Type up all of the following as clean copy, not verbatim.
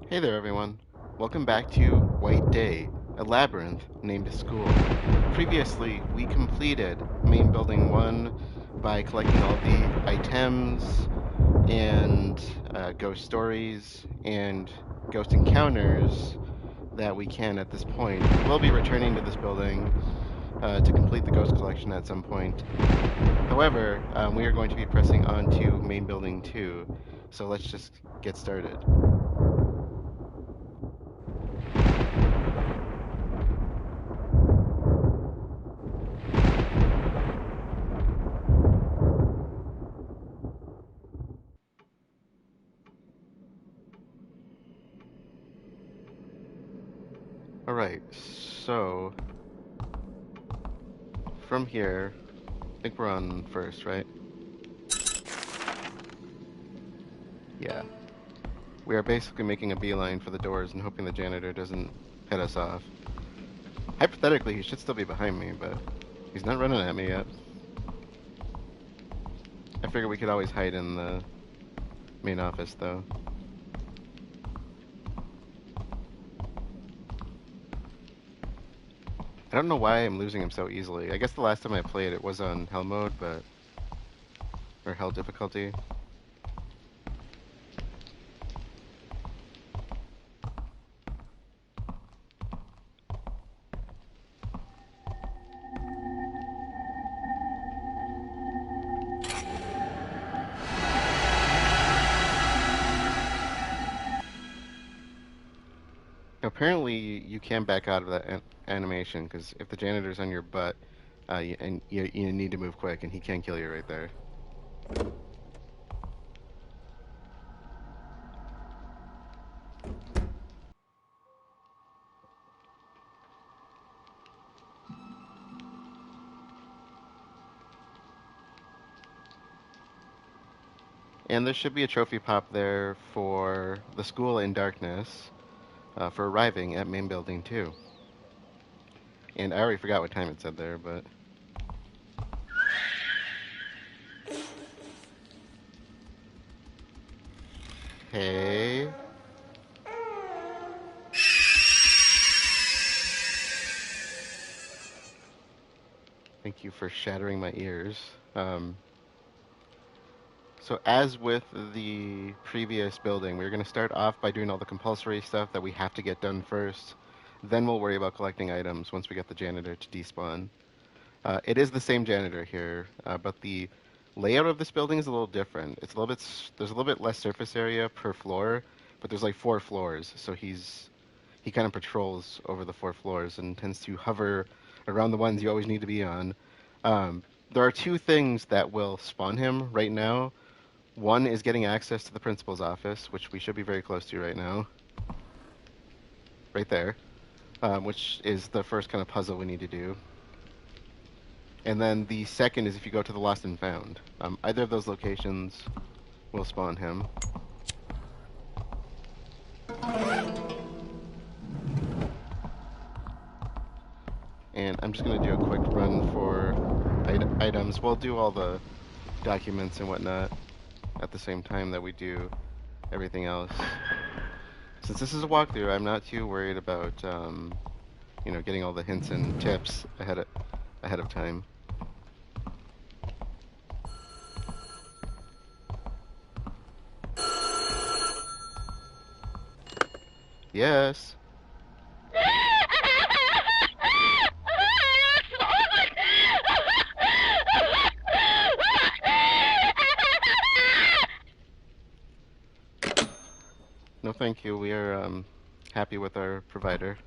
Hey there, everyone. Welcome back to White Day, a labyrinth named School. Previously, we completed main building 1 by collecting all the items and ghost stories and ghost encounters that we can at this point. We will be returning to this building to complete the ghost collection at some point. However, we are going to be pressing on to main building 2, so let's just get started. Alright, so from here, I think we're on first, right? Yeah. We are basically making a beeline for the doors and hoping the janitor doesn't head us off. Hypothetically, he should still be behind me, but he's not running at me yet. I figure we could always hide in the main office, though. I don't know why I'm losing him so easily. I guess the last time I played it was on Hell mode, but... or Hell difficulty. Apparently, you can back out of that animation, because if the janitor's on your butt, you need to move quick, and he can kill you right there. And there should be a trophy pop there for the school in darkness for arriving at main building 2. And I already forgot what time it said there, but... Hey... Thank you for shattering my ears. So as with the previous building, we're going to start off by doing all the compulsory stuff that we have to get done first. Then we'll worry about collecting items once we get the janitor to despawn. It is the same janitor here, but the layout of this building is a little different. It's a little bit there's a little bit less surface area per floor, but there's like 4 floors, so he kind of patrols over the 4 floors and tends to hover around the ones you always need to be on. There are 2 things that will spawn him right now. One is getting access to the principal's office, which we should be very close to right now. Right there. Which is the first kind of puzzle we need to do. And then the second is if you go to the Lost and Found. Either of those locations will spawn him. And I'm just going to do a quick run for items. We'll do all the documents and whatnot at the same time that we do everything else. Since this is a walkthrough, I'm not too worried about, getting all the hints and tips ahead of time. Yes. No, thank you. We are happy with our provider.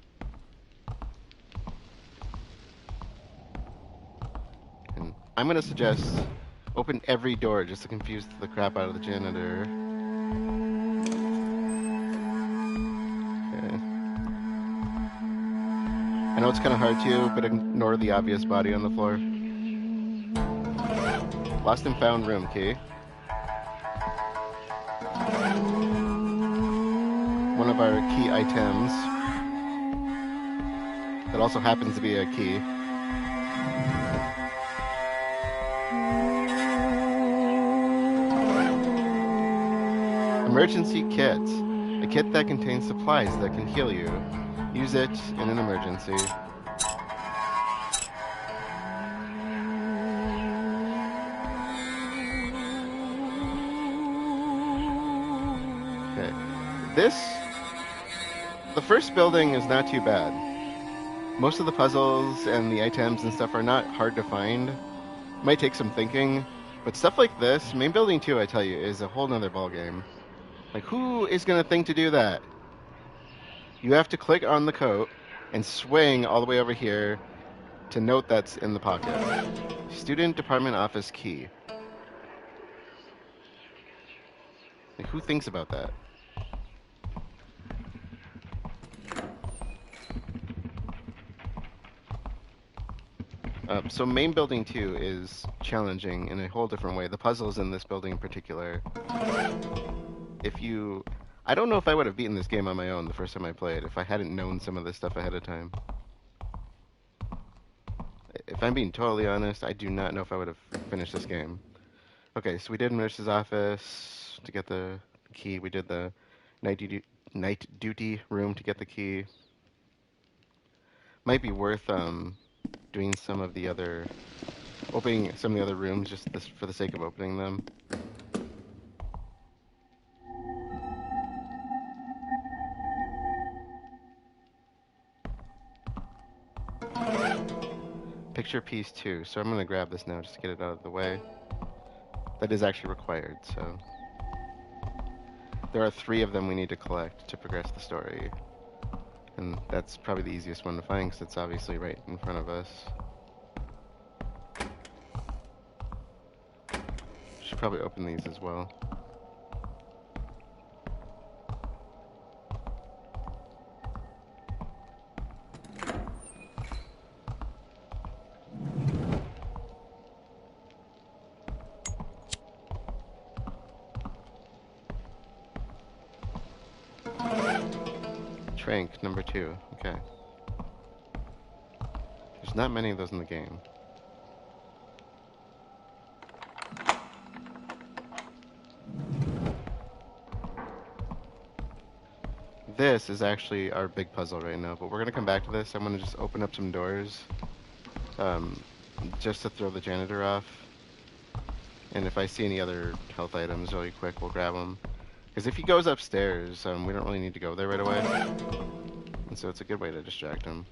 And I'm going to suggest open every door just to confuse the crap out of the janitor. Okay. I know it's kind of hard to, but ignore the obvious body on the floor. Lost and found room key. One of our key items that also happens to be a key. Emergency kit. A kit that contains supplies that can heal you. Use it in an emergency. Okay. The first building is not too bad. Most of the puzzles and the items and stuff are not hard to find. Might take some thinking, but stuff like this, main building 2, I tell you, is a whole nother ballgame. Like, who is going to think to do that? You have to click on the coat and swing all the way over here to note that's in the pocket. Student department office key. Like, who thinks about that? So main building 2 is challenging in a whole different way. The puzzles in this building in particular. I don't know if I would have beaten this game on my own the first time I played if I hadn't known some of this stuff ahead of time. If I'm being totally honest, I do not know if I would have finished this game. Okay, so we did nurse's office to get the key. We did the night duty room to get the key. Might be worth doing opening some of the other rooms just for the sake of opening them. Picture piece 2. So I'm going to grab this now just to get it out of the way. That is actually required, so... There are 3 of them we need to collect to progress the story. And that's probably the easiest one to find because it's obviously right in front of us. Should probably open these as well. Trank, number 2. Okay. There's not many of those in the game. This is actually our big puzzle right now, but we're going to come back to this. I'm going to just open up some doors just to throw the janitor off. And if I see any other health items really quick, we'll grab them. Because if he goes upstairs, we don't really need to go there right away. And so it's a good way to distract him.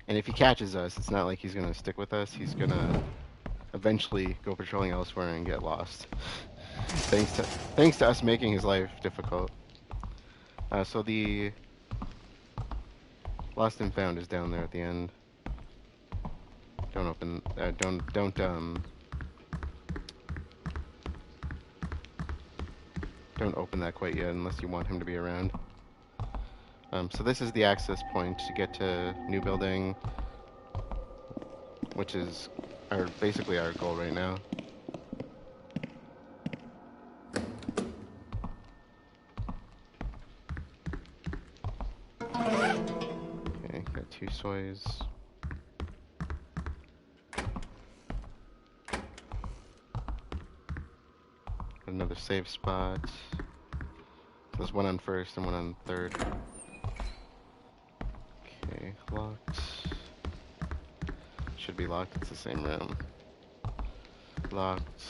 And if he catches us, it's not like he's going to stick with us. He's going to eventually go patrolling elsewhere and get lost. Thanks to us making his life difficult. So the lost and found is down there at the end. Don't open. Don't open that quite yet unless you want him to be around. So this is the access point to get to new building, which is basically our goal right now. Okay, got 2 soys. Another save spot. There's one on first and one on third. Okay, locked. Should be locked, it's the same room. Locked.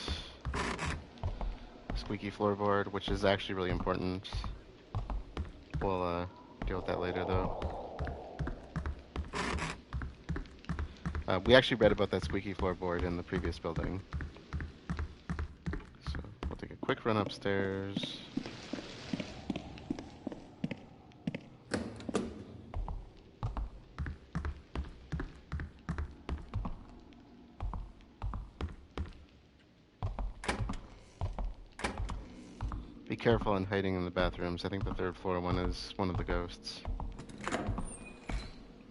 Squeaky floorboard, which is actually really important. We'll deal with that later though. We actually read about that squeaky floorboard in the previous building. So we'll take a quick run upstairs. Be careful on hiding in the bathrooms. I think the 3rd floor one is one of the ghosts.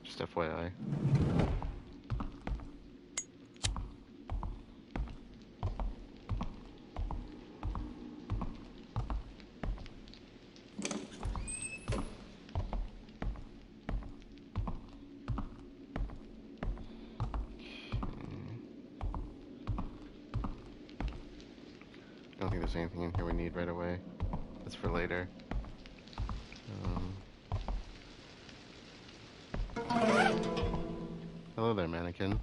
Just FYI. I don't think there's anything in here we need right away. That's for later. Hello there, mannequin.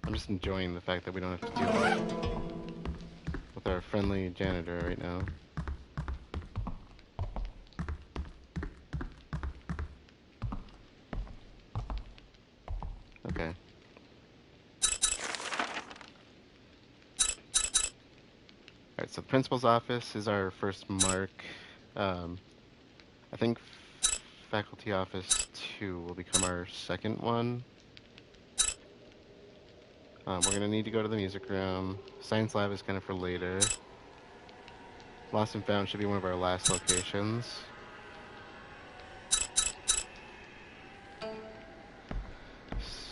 I'm just enjoying the fact that we don't have to deal with our friendly janitor right now. Okay. Alright, so the principal's office is our first mark. I think faculty office 2 will become our second one. We're going to need to go to the music room. Science lab is kind of for later. Lost and found should be one of our last locations.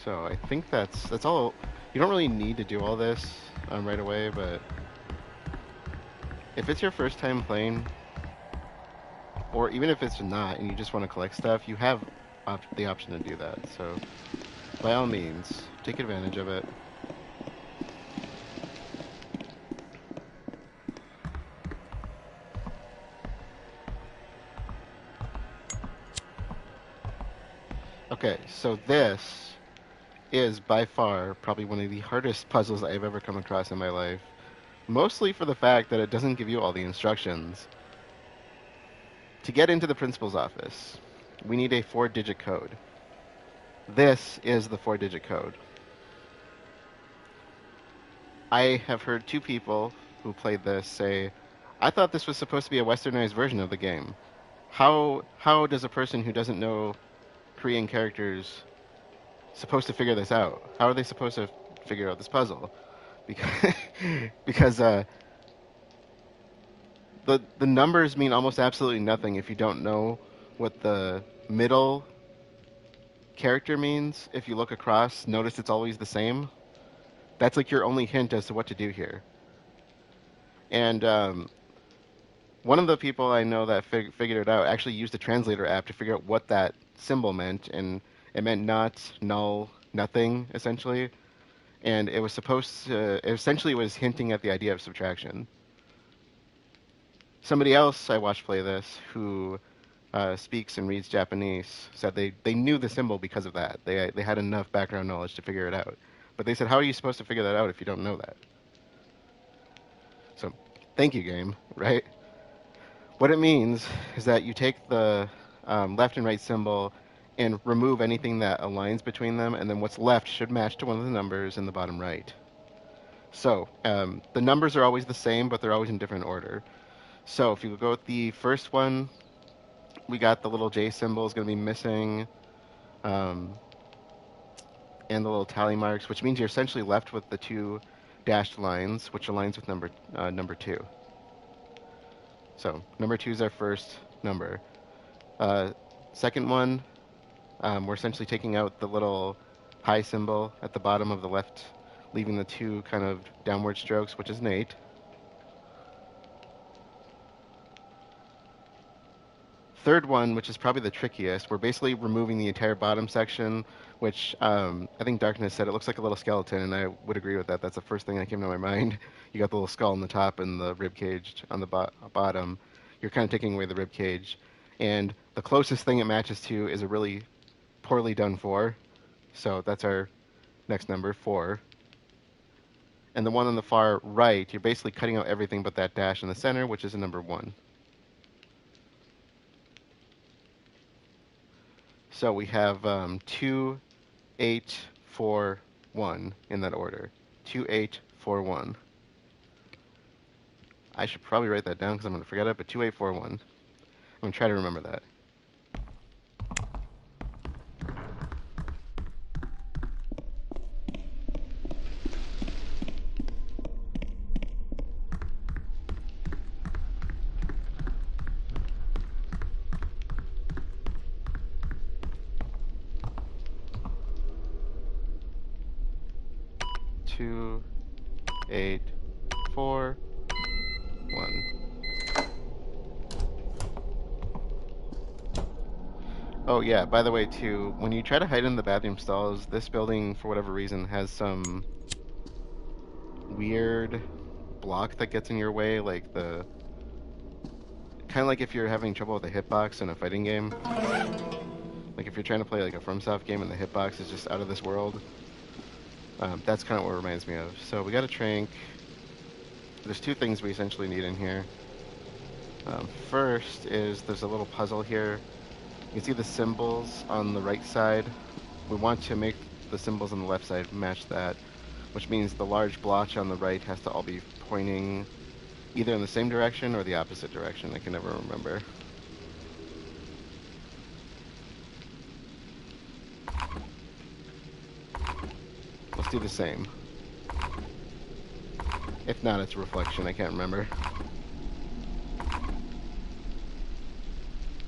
So I think that's all. You don't really need to do all this right away, but if it's your first time playing, or even if it's not and you just want to collect stuff, you have the option to do that. So by all means, take advantage of it. Okay, so this is by far probably one of the hardest puzzles I've ever come across in my life. Mostly for the fact that it doesn't give you all the instructions. To get into the principal's office, we need a 4-digit code. This is the 4-digit code. I have heard 2 people who played this say, I thought this was supposed to be a westernized version of the game. How does a person who doesn't know Korean characters supposed to figure this out? How are they supposed to figure out this puzzle? Because the numbers mean almost absolutely nothing if you don't know what the middle character means. If you look across, notice it's always the same. That's like your only hint as to what to do here. And one of the people I know that figured it out actually used the translator app to figure out what that symbol meant, and it meant not, null, nothing, essentially. And it was supposed to, essentially it was hinting at the idea of subtraction. Somebody else I watched play this who speaks and reads Japanese said they knew the symbol because of that. They had enough background knowledge to figure it out. But they said, how are you supposed to figure that out if you don't know that? So, thank you, game, right? What it means is that you take the left and right symbol and remove anything that aligns between them, and then what's left should match to one of the numbers in the bottom right. So, the numbers are always the same, but they're always in different order. So, if you go with the first one, we got the little J symbol is going to be missing, and the little tally marks, which means you're essentially left with the 2 dashed lines, which aligns with number 2. So number 2 is our first number. Second one, we're essentially taking out the little pi symbol at the bottom of the left, leaving the 2 kind of downward strokes, which is an 8. Third one, which is probably the trickiest, we're basically removing the entire bottom section, which I think Darkness said it looks like a little skeleton, and I would agree with that. That's the first thing that came to my mind. You got the little skull on the top and the rib cage on the bottom. You're kind of taking away the rib cage, and the closest thing it matches to is a really poorly done 4. So that's our next number, 4. And the one on the far right, you're basically cutting out everything but that dash in the center, which is a number 1. So we have 2, 8, 4, 1 in that order. 2, 8, 4, 1. I should probably write that down because I'm going to forget it, but 2, 8, 4, 1. I'm going to try to remember that. Two, 8, 4, 1. Oh yeah, by the way too, when you try to hide in the bathroom stalls, this building for whatever reason has some weird block that gets in your way, like the kind of like if you're having trouble with a hitbox in a fighting game. Like if you're trying to play like a FromSoft game and the hitbox is just out of this world. That's kind of what it reminds me of. So we got a trank. There's two things we essentially need in here. First is there's a little puzzle here. You can see the symbols on the right side. We want to make the symbols on the left side match that, which means the large blotch on the right has to all be pointing either in the same direction or the opposite direction. I can never remember. Let's do the same. If not, it's a reflection. I can't remember.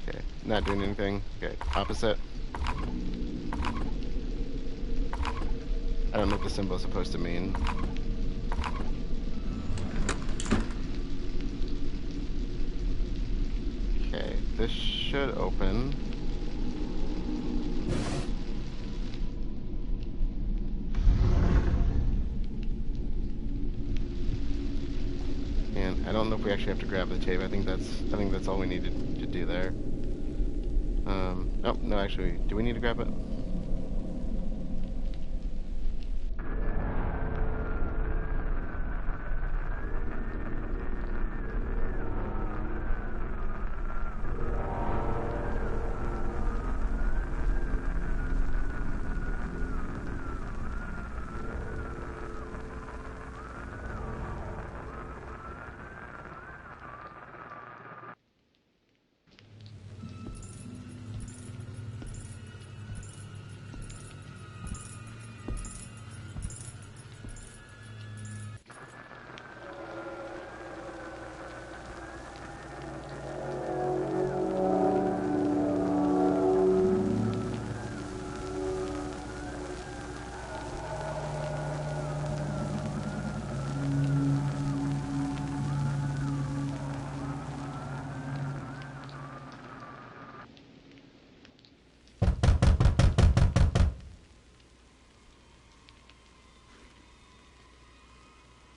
Okay, not doing anything. Okay, opposite. I don't know what the symbol is supposed to mean. Okay, this should open. And I don't know if we actually have to grab the tape. I think that's all we needed to do there. Oh, no, actually, do we need to grab it?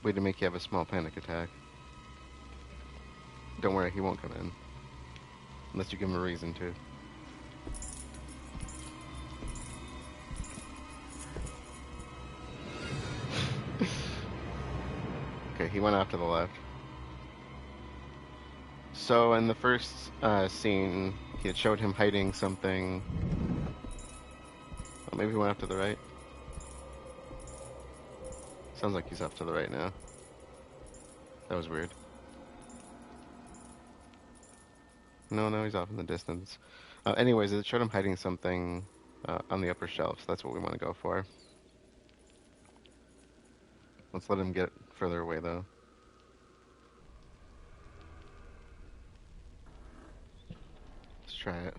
Way to make you have a small panic attack. Don't worry, he won't come in. Unless you give him a reason to. Okay, he went off to the left. So in the first scene, he had showed him hiding something. Oh, maybe he went off to the right. Sounds like he's off to the right now. That was weird. No, he's off in the distance. Anyways, it showed him hiding something on the upper shelf, so that's what we want to go for. Let's let him get further away, though. Let's try it.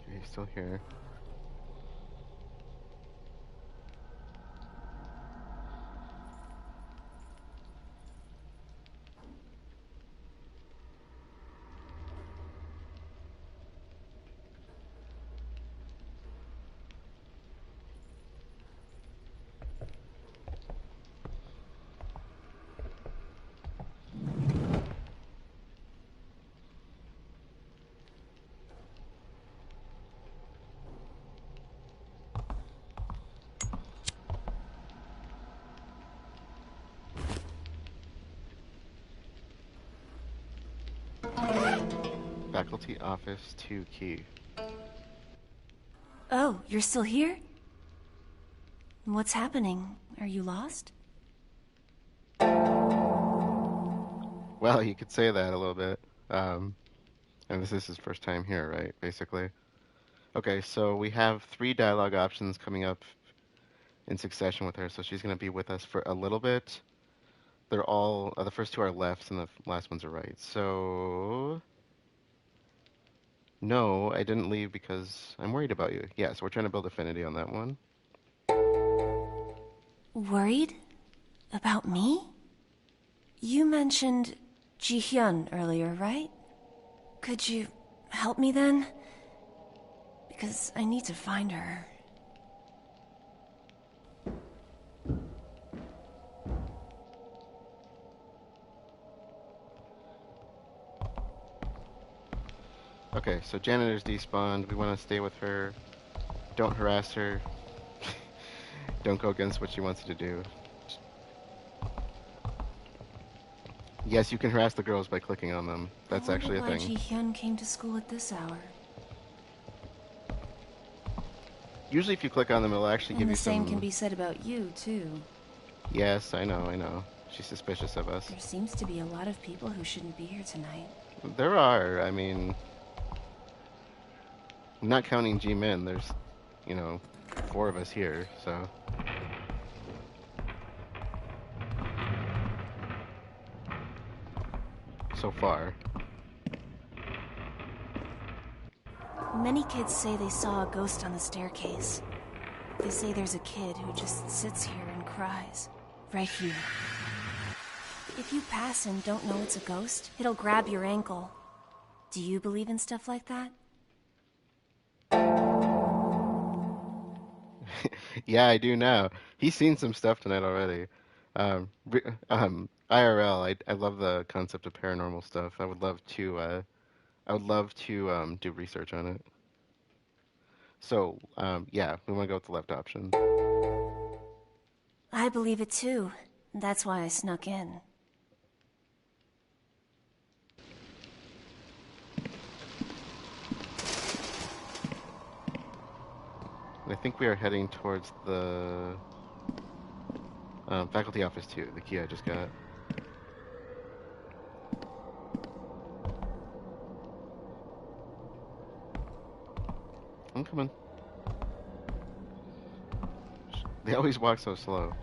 Okay, he's still here. Faculty Office 2 key. Oh, you're still here? What's happening? Are you lost? Well, you could say that a little bit. And this is his first time here, right? Basically. Okay, so we have 3 dialogue options coming up in succession with her, so she's going to be with us for a little bit. They're all, the first 2 are left and the last ones are right. So, no, I didn't leave because I'm worried about you. Yeah, so we're trying to build affinity on that one. Worried? About me? You mentioned Ji-hyun earlier, right? Could you help me then? Because I need to find her. Okay, so janitor's despawned. We want to stay with her. Don't harass her. Don't go against what she wants you to do. Yes, you can harass the girls by clicking on them. That's actually a why thing. Ji-hyun came to school at this hour. Usually if you click on them, it'll actually give And you the some... same can be said about you, too. Yes, I know. She's suspicious of us. There seems to be a lot of people who shouldn't be here tonight. There are, I mean... Not counting G-Men, there's, 4 of us here, so... So far. Many kids say they saw a ghost on the staircase. They say there's a kid who just sits here and cries. Right here. If you pass and don't know it's a ghost, it'll grab your ankle. Do you believe in stuff like that? Yeah, I do now. He's seen some stuff tonight already. IRL, I love the concept of paranormal stuff. I would love to do research on it. So, yeah, we want to go with the left option. I believe it too. That's why I snuck in. I think we are heading towards the faculty office too. The key I just got. I'm coming. They always walk so slow.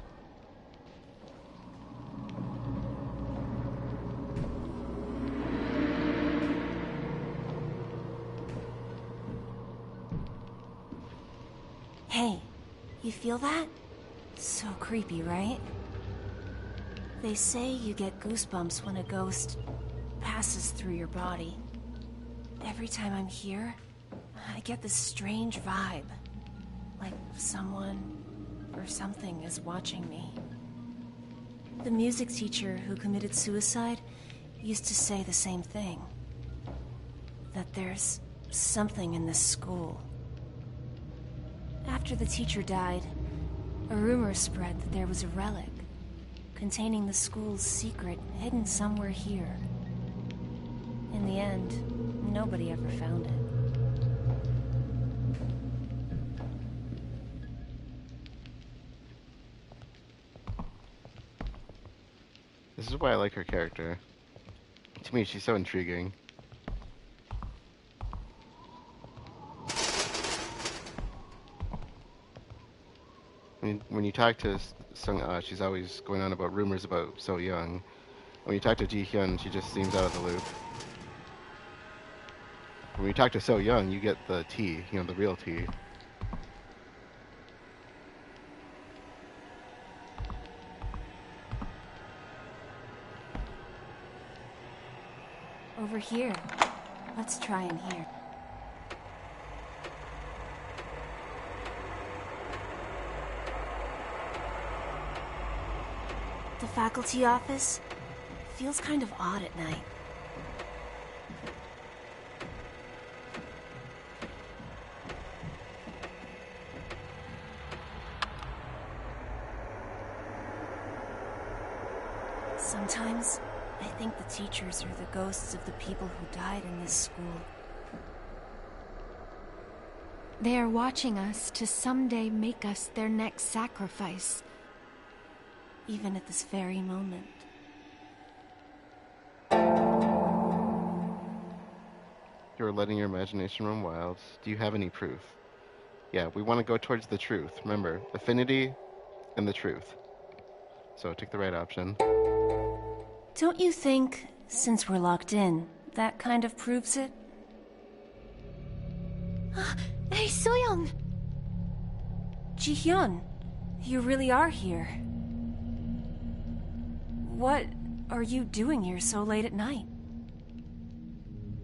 Hey, you feel that? So creepy, right? They say you get goosebumps when a ghost passes through your body. Every time I'm here, I get this strange vibe. Like someone or something is watching me. The music teacher who committed suicide used to say the same thing. That there's something in this school. After the teacher died, a rumor spread that there was a relic containing the school's secret hidden somewhere here. In the end, nobody ever found it. This is why I like her character. To me, she's so intriguing. When you talk to Sung, she's always going on about rumors about So Young. When you talk to Ji Hyun, she just seems out of the loop. When you talk to So Young, you get the tea, the real tea. Over here. Let's try in here. The faculty office feels kind of odd at night. Sometimes, I think the teachers are the ghosts of the people who died in this school. They are watching us to someday make us their next sacrifice. Even at this very moment. You're letting your imagination run wild. Do you have any proof? Yeah, we want to go towards the truth. Remember, affinity and the truth. So take the right option. Don't you think, since we're locked in, that kind of proves it? Hey, Soyoung! Ji-hyun, you really are here. What are you doing here so late at night?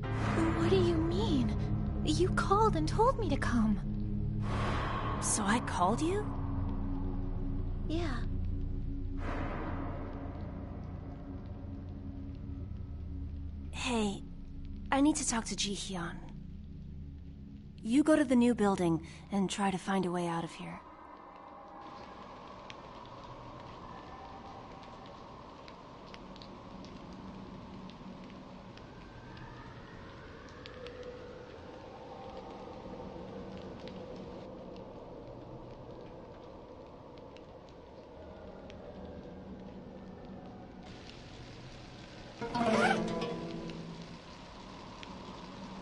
What do you mean? You called and told me to come. So I called you? Yeah. Hey, I need to talk to Ji-hyun. You go to the new building and try to find a way out of here.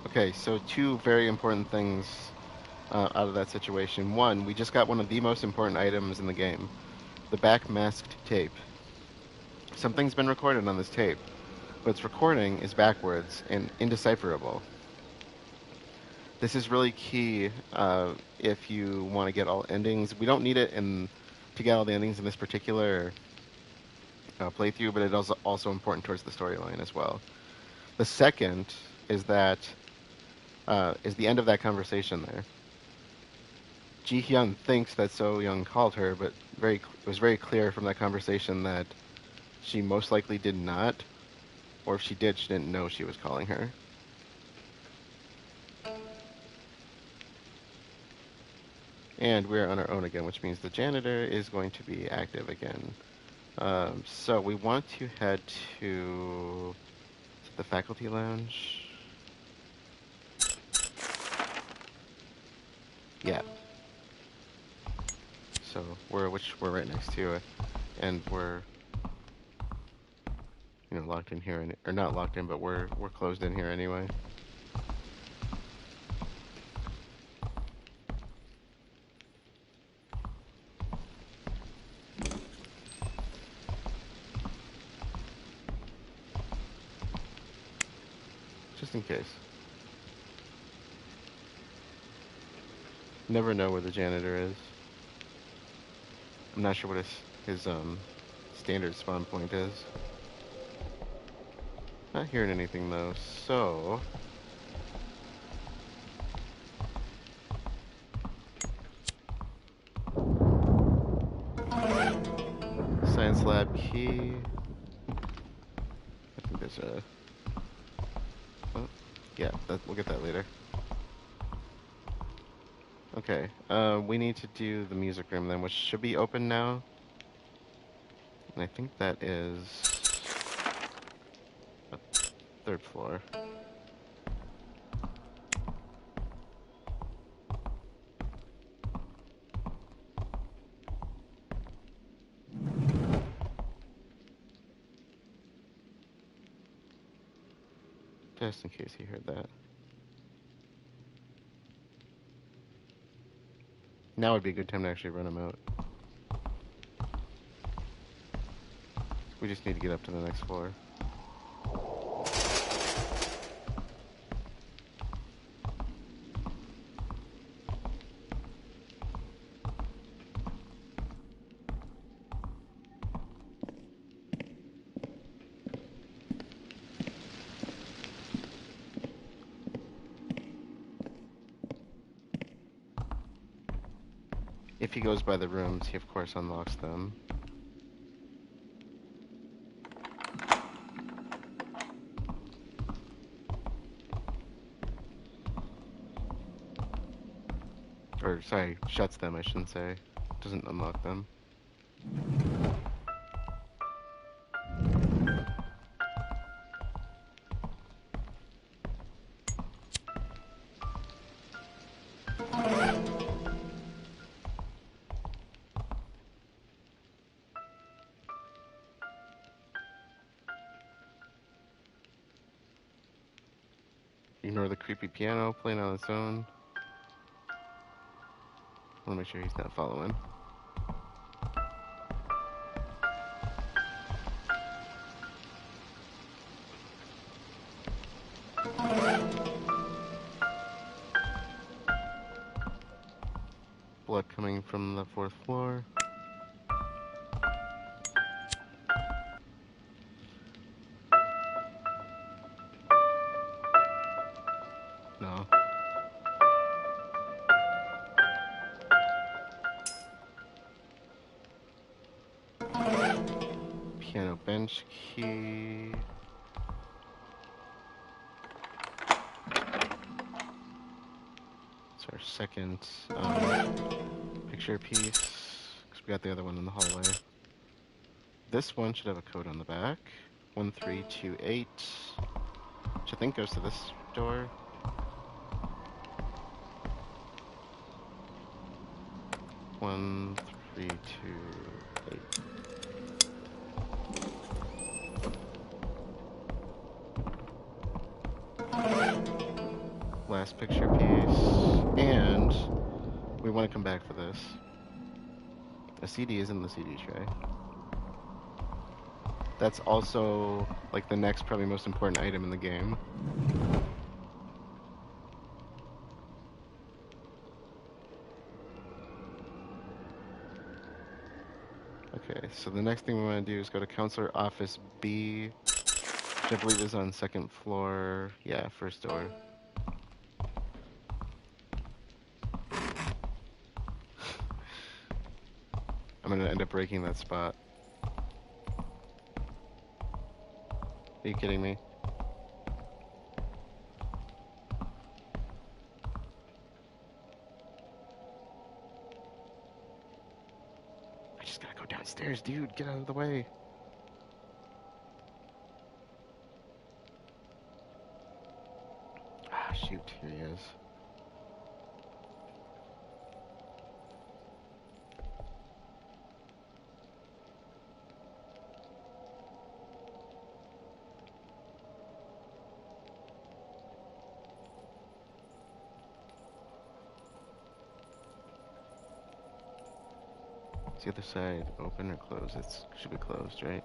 Okay, so two very important things out of that situation. One, we just got one of the most important items in the game, the back masked tape. Something's been recorded on this tape, but its recording is backwards and indecipherable. This is really key if you want to get all endings. We don't need it to get all the endings in this particular playthrough, but it is also important towards the storyline as well. The second is that is the end of that conversation there. Ji-hyun thinks that So-young called her, but it was very clear from that conversation that she most likely did not, or if she did, she didn't know she was calling her. And we're on our own again, which means the janitor is going to be active again. So we want to head to the faculty lounge. Yeah. So we're right next to it, and we're locked in here, or not locked in, but we're closed in here anyway. Just in case. Never know where the janitor is. I'm not sure what his standard spawn point is. Not hearing anything though, so science lab key. I think there's a yeah, we'll get that later. Okay, we need to do the music room then, which should be open now. And I think that is third floor. Just in case you heard that. Now would be a good time to actually run them out. We just need to get up to the next floor. If he goes by the rooms, he of course unlocks them. Or, sorry, shuts them, I shouldn't say. Doesn't unlock them. Ignore the creepy piano playing on its own. I want to make sure he's not following. Blood coming from the fourth floor. No. bench key. It's our second picture piece, because we got the other one in the hallway. This one should have a code on the back. 1328, which I think goes to this door. One, 3, 2, 8. Last picture piece, and we want to come back for this. A CD is in the CD tray. That's also like the next probably most important item in the game. Okay, so the next thing we want to do is go to Counselor Office B, which I believe is on second floor. Yeah, first door. I'm gonna end up breaking that spot. Are you kidding me? I just gotta go downstairs, dude. Get out of the way. Ah, shoot. Here he is. Is the other side open or closed? It should be closed, right?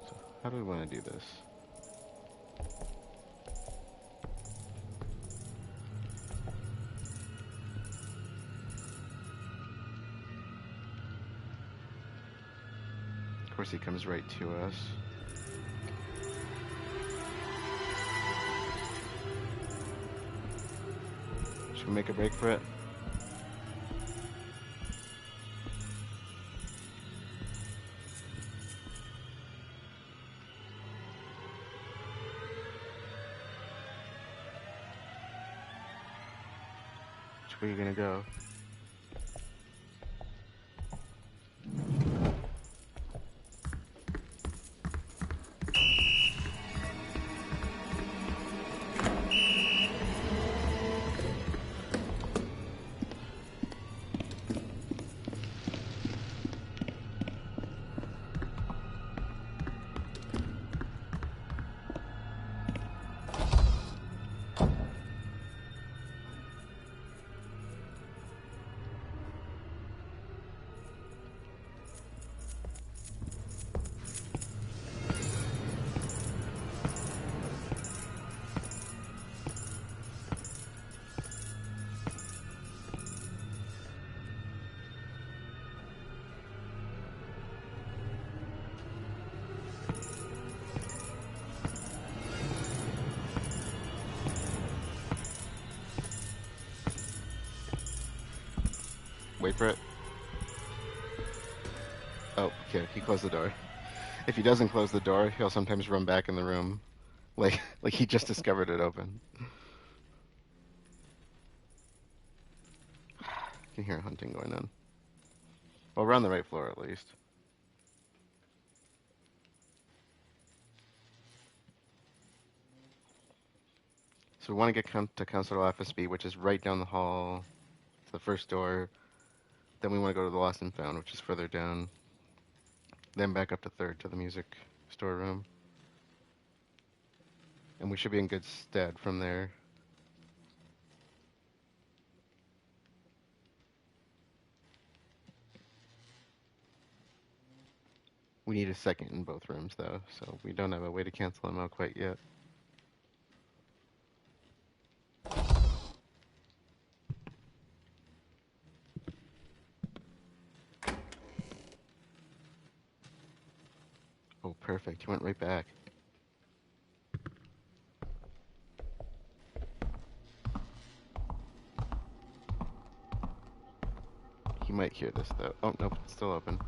So how do we want to do this? Of course, he comes right to us. Should we make a break for it? Which way are you gonna go? Wait for it. Oh, okay, he closed the door. If he doesn't close the door, he'll sometimes run back in the room. Like he just discovered it open. I can hear hunting going on. Well, we're on the right floor at least. So we want to get to Counselor Office B, which is right down the hall. It's the first door. Then we want to go to the Lost and Found, which is further down. Then back up to third to the music storeroom. And we should be in good stead from there. We need a second in both rooms, though, so we don't have a way to cancel them out quite yet. Oh, perfect. He went right back. secure this though. Oh, nope, it's still open.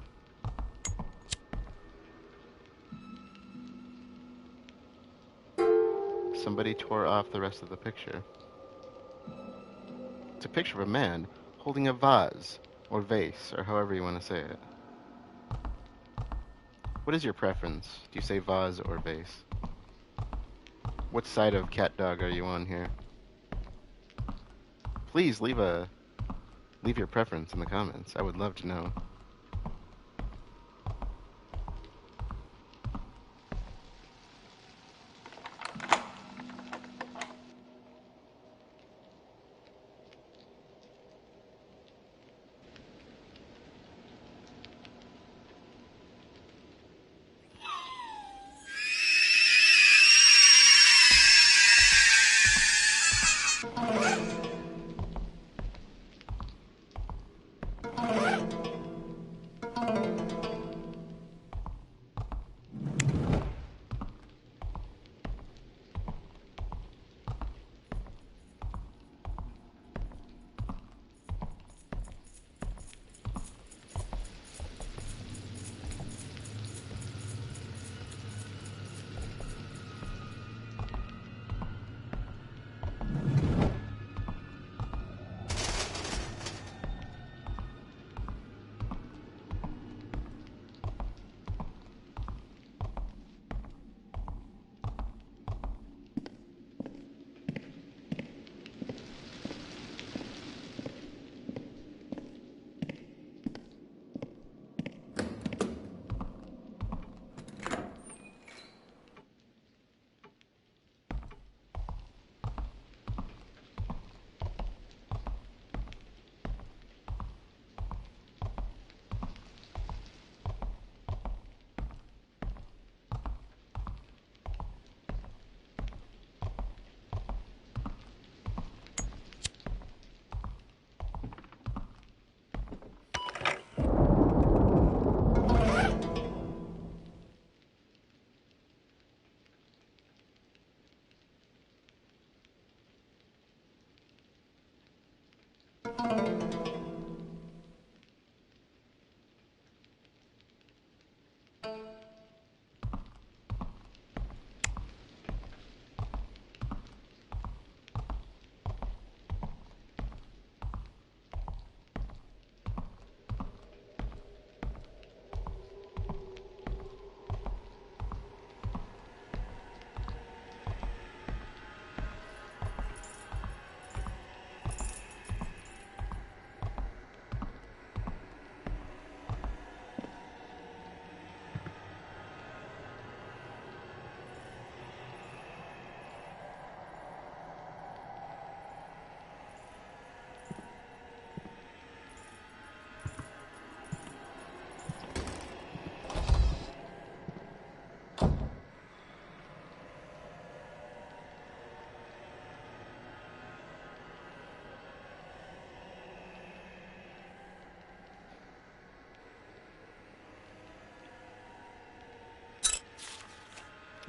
Somebody tore off the rest of the picture. It's a picture of a man holding a vase, or vase, or however you want to say it. What is your preference? Do you say vase or vase? What side of cat dog are you on here? Please leave your preference in the comments. I would love to know.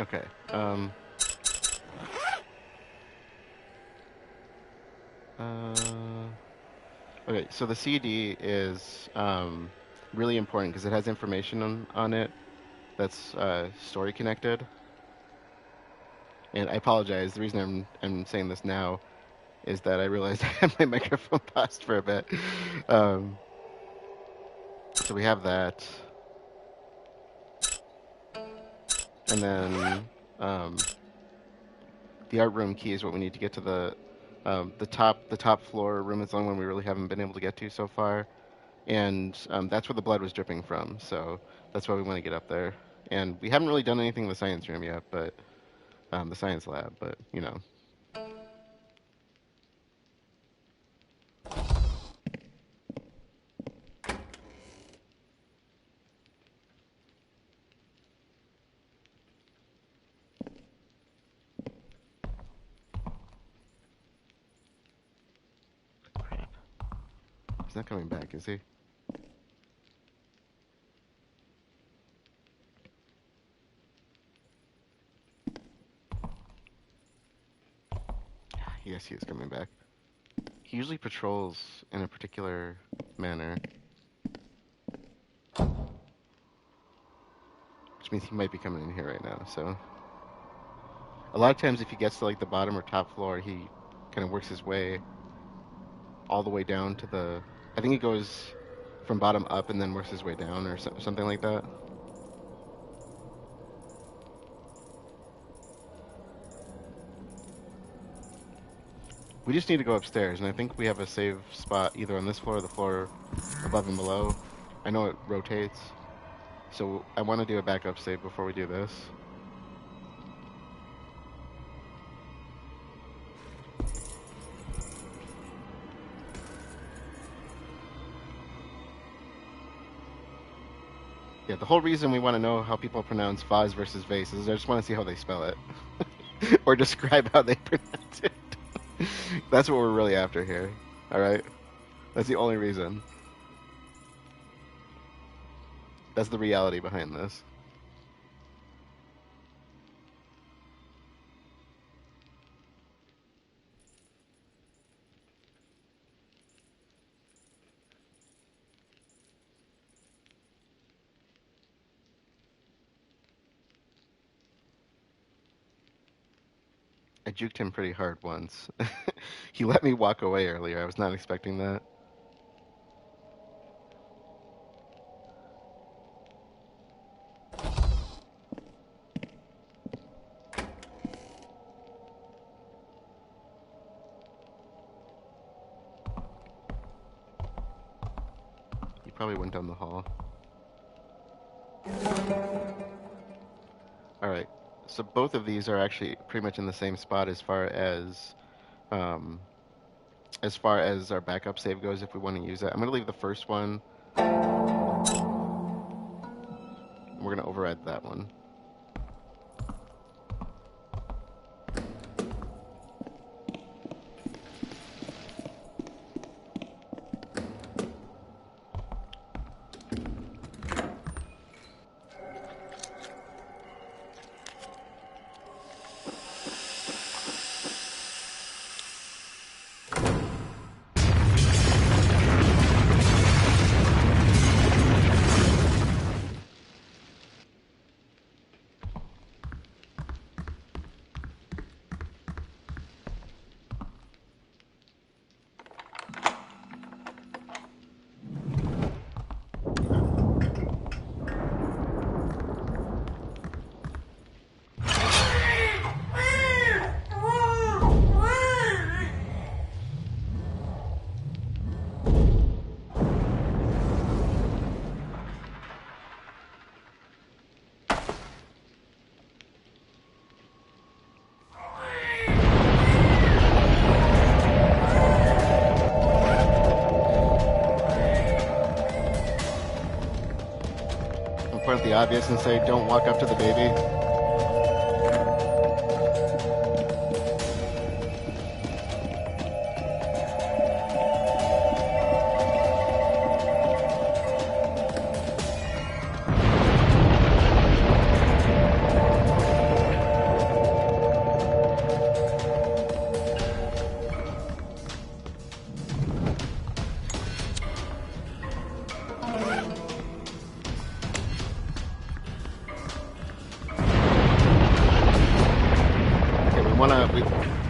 Okay. Okay, so the CD is really important because it has information on it that's story connected. And I apologize. The reason I'm saying this now is that I realized I had my microphone paused for a bit. Um, so we have that, and then the art room key is what we need to get to the top floor room. Is the only one we really haven't been able to get to so far, and that's where the blood was dripping from. So that's why we want to get up there. And we haven't really done anything in the science room yet, but the science lab. But you know. Crap. He's not coming back, is he? Yes, he is coming back. He usually patrols in a particular manner. which means he might be coming in here right now. So a lot of times, if he gets to like the bottom or top floor, he kind of works his way all the way down to the. I think he goes from bottom up and then works his way down, or something like that. We just need to go upstairs, and I think we have a save spot either on this floor or the floor above and below. I know it rotates, so I want to do a backup save before we do this. Yeah, the whole reason we want to know how people pronounce vase versus vase is I just want to see how they spell it. Or describe how they pronounce it. That's what we're really after here. Alright? That's the only reason. That's the reality behind this. I juked him pretty hard once. He let me walk away earlier. I was not expecting that. He probably went down the hall. Alright, so both of these are actually pretty much in the same spot um, as far as our backup save goes if we want to use it. I'm going to leave the first one. We're going to override that one. Point out the obvious and say, don't walk up to the baby.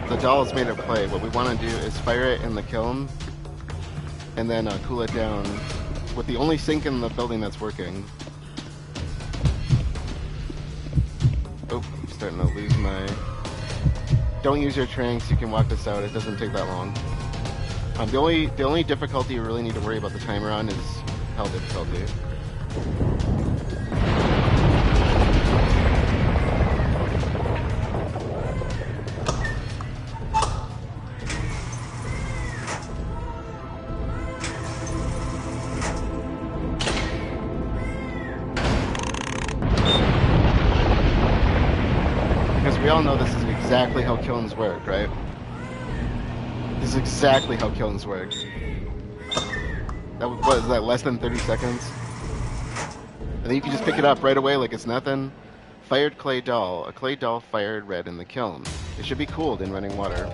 The doll's made of clay. What we want to do is fire it in the kiln and then cool it down with the only sink in the building that's working. Oh, I'm starting to lose my... Don't use your tranks. You can walk this out. It doesn't take that long. The only difficulty you really need to worry about the timer on is hell difficulty. We all know this is exactly how kilns work, right? This is exactly how kilns work. That was that less than 30 seconds? And then you can just pick it up right away like it's nothing. Fired clay doll. A clay doll fired red in the kiln. It should be cooled in running water.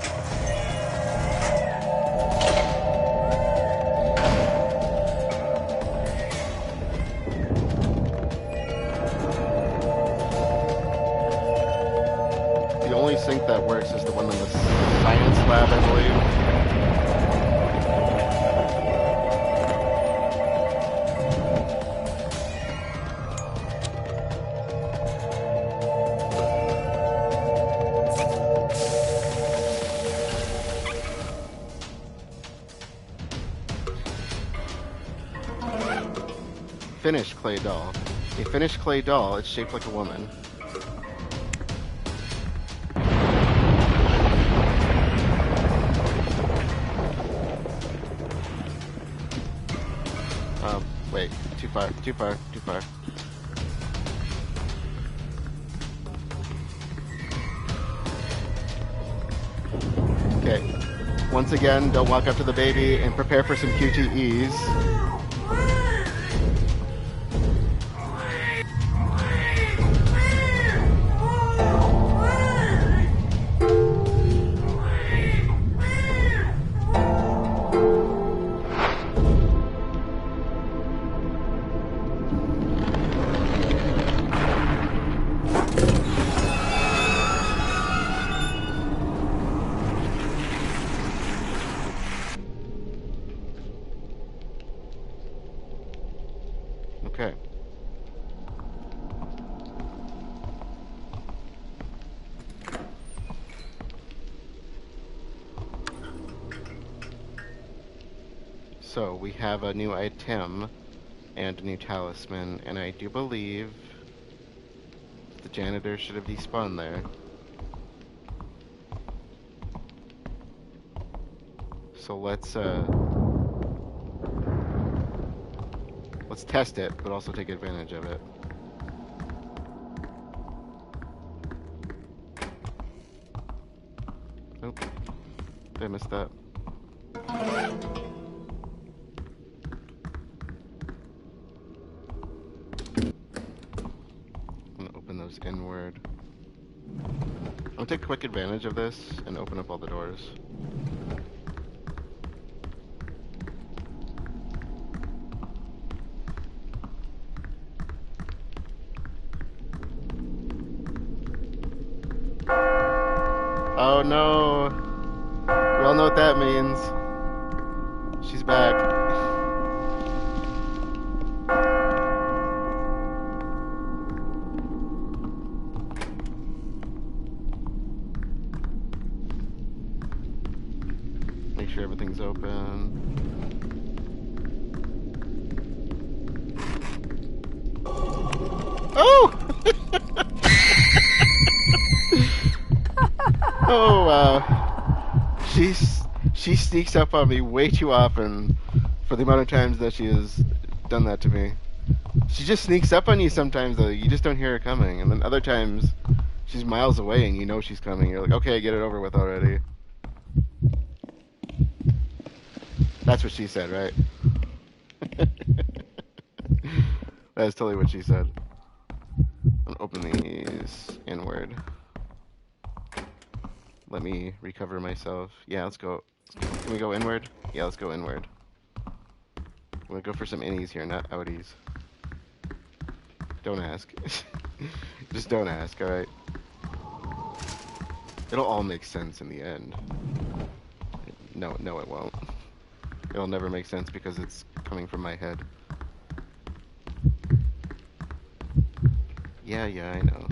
sink that works is the one in the science lab, I believe. Finished clay doll. A finished clay doll, it's shaped like a woman. Wait, too far, too far, too far. Okay. Once again, don't walk up to the baby and prepare for some QTEs. Okay. So we have a new item and a new talisman, and I do believe the janitor should have despawned there. So let's test it, but also take advantage of it. Nope. Did I miss that? I'm gonna open those inward. I'm gonna take quick advantage of this and open up all the doors. Oh no! We all know what that means. She's back. Make sure everything's open. Oh! Oh wow. She sneaks up on me way too often for the amount of times that she has done that to me. She just sneaks up on you sometimes though. You just don't hear her coming. And then other times she's miles away and you know she's coming. You're like, okay, get it over with already. That's what she said, right? That's totally what she said. I'm gonna open these inward. Let me recover myself. Yeah, let's go. Can we go inward? Yeah, let's go inward. I'm gonna go for some innies here, not outies. Don't ask. Just don't ask, alright? It'll all make sense in the end. No, it won't. It'll never make sense because it's coming from my head. Yeah, I know.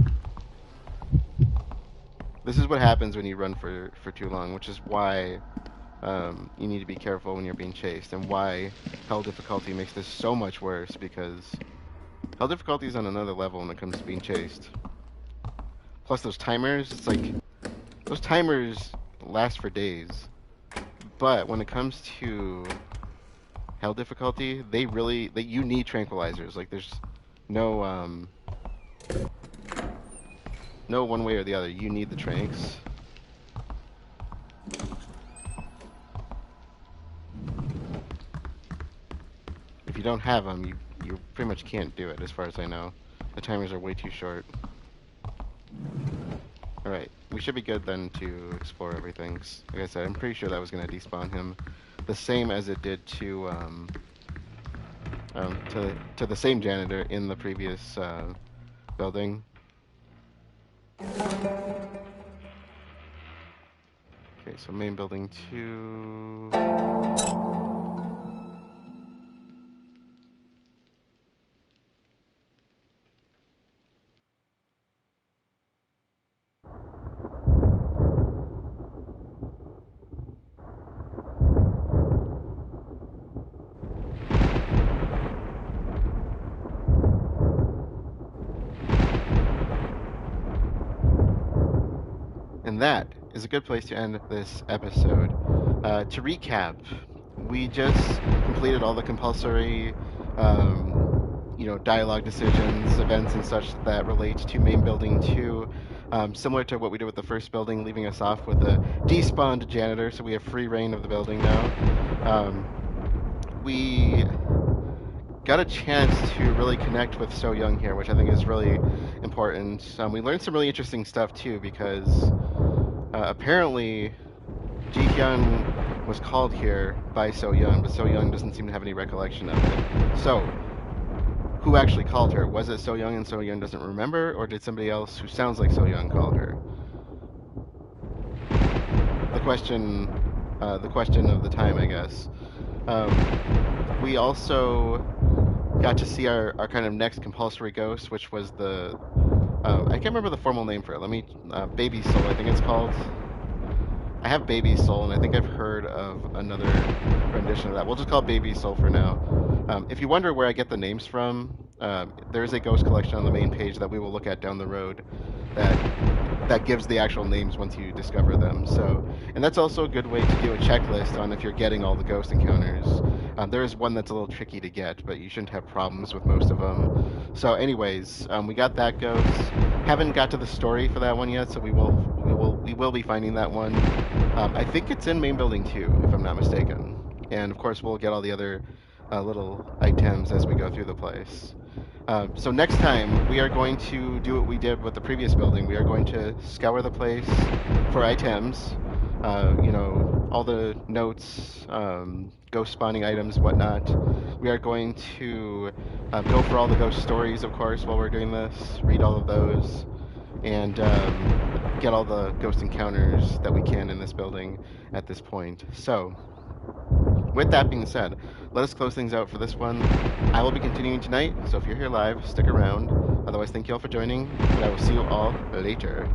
This is what happens when you run for too long, which is why you need to be careful when you're being chased, and why hell difficulty makes this so much worse, because hell difficulty is on another level when it comes to being chased. Plus those timers, it's like, those timers last for days. But when it comes to hell difficulty, you need tranquilizers. Like there's no no one way or the other. You need the tranks. If you don't have them, you pretty much can't do it, as far as I know. The timers are way too short. Alright, we should be good then to explore everything. Like I said, I'm pretty sure that was going to despawn him. The same as it did to the same janitor in the previous building. Okay, so main building 2. And that is a good place to end this episode. To recap, we just completed all the compulsory, dialogue decisions, events, and such that relate to main building 2. Similar to what we did with the first building, leaving us off with a despawned janitor, so we have free reign of the building now. We got a chance to really connect with So Young here, which I think is really important. We learned some really interesting stuff too, because apparently Ji Hyun was called here by So Young, but So Young doesn't seem to have any recollection of it. So, who actually called her? Was it So Young and So Young doesn't remember, or did somebody else who sounds like So Young call her? The question, the question of the time, I guess. We also got to see our kind of next compulsory ghost, which was the I can't remember the formal name for it. Let me Baby Soul, I think it's called. I have Baby Soul, and I think I've heard of another rendition of that. We'll just call it Baby Soul for now. If you wonder where I get the names from, there is a ghost collection on the main page that we will look at down the road that gives the actual names once you discover them. So, and that's also a good way to do a checklist on if you're getting all the ghost encounters. There is one that's a little tricky to get, but you shouldn't have problems with most of them. So, anyways, we got that ghost. Haven't got to the story for that one yet, so we will be finding that one. I think it's in main building 2, if I'm not mistaken. And of course, we'll get all the other little items as we go through the place. So next time, we are going to do what we did with the previous building. We are going to scour the place for items, all the notes, ghost spawning items, whatnot. We are going to go for all the ghost stories, of course, while we're doing this, read all of those, and get all the ghost encounters that we can in this building at this point. So, with that being said, let us close things out for this one. I will be continuing tonight, so if you're here live, stick around. Otherwise, thank you all for joining, and I will see you all later.